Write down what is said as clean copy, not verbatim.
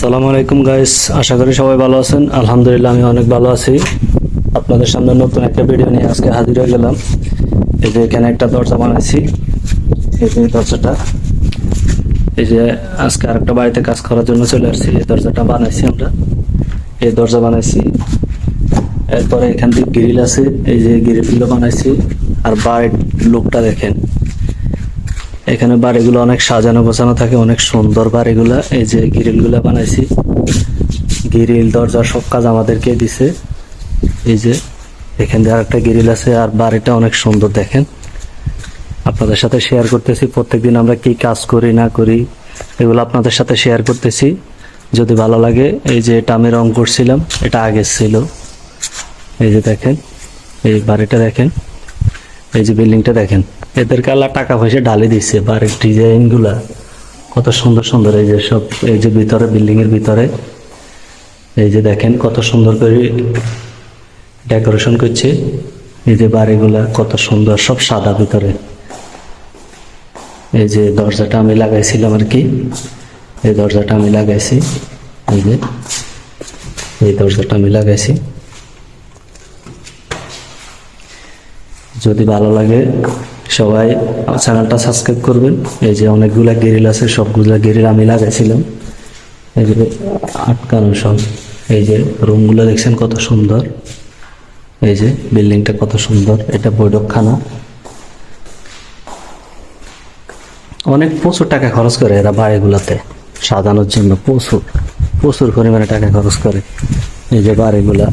আসসালামু আলাইকুম গাইস, আশা করি সবাই ভালো আছেন। আলহামদুলিল্লাহ আমি অনেক ভালো আছি। আপনাদের সামনে নতুন একটা ভিডিও নিয়ে আজকে হাজির হয়ে গেলাম। এই যে এখানে একটা দরজা বানাইছি, এই যে দরজাটা, এই যে আজকে আরেকটা বাড়িতে কাজ করার জন্য চলে আসছি। এই দরজাটা বানাইছি আমরা, এই দরজা বানাইছি। এরপরে এখান থেকে গ্রিল আছে, এই যে গ্রিলগুলো বানাইছি। আর বাড়ির লুকটা দেখেন, এখানে বাড়িগুলো অনেক সাজানো গোছানো থাকে, অনেক সুন্দর বাড়িগুলা। এই যে গ্রিলগুলা বানাইছি, গ্রিল দরজা সব কাজ আমাদেরকে দিছে। এই যে এখান দিয়ে আরেকটা গ্রিল আছে। আর বাড়িটা অনেক সুন্দর দেখেন, আপনাদের সাথে শেয়ার করতেছি। প্রত্যেকদিন আমরা কি কাজ করি না করি এগুলো আপনাদের সাথে শেয়ার করতেছি, যদি ভালো লাগে। এই যে এটা আমি রং করছিলাম, এটা আগে ছিল। এই যে দেখেন, এই বাড়িটা দেখেন, এই যে বিল্ডিংটা দেখেন। এদেরকে আল্লাহ টাকা পয়সা ঢালে দিচ্ছে। বাড়ির ডিজাইন গুলা কত সুন্দর সুন্দর। এই যে সব, এই যে ভিতরে, বিল্ডিং এর ভিতরে এই যে দেখেন কত সুন্দর করে ডেকোরেশন করছে। এই যে বাড়িগুলা কত সুন্দর, সব সাদা ভিতরে। এই যে দরজাটা আমি লাগাইছিলাম আর কি, এই দরজাটা আমি লাগাইছি। এই যে এই দরজাটা আমি লাগাইছি। যদি ভালো লাগে সবাই চ্যানেলটা সাবস্ক্রাইব করবেন। এই যে অনেকগুলা গ্রিল আছে, সবগুলা গ্রিল আমি লাগাইছিলাম। এই যে আটকানো সব। এই যে রুমগুলো দেখছেন কত সুন্দর। এই যে বিল্ডিংটা কত সুন্দর। এটা বৈঠকখানা। অনেক প্রচুর টাকা খরচ করে এরা বাড়িগুলাতে সাজানোর জন্য, প্রচুর প্রচুর পরিমাণে টাকা খরচ করে। এই যে বাড়িগুলা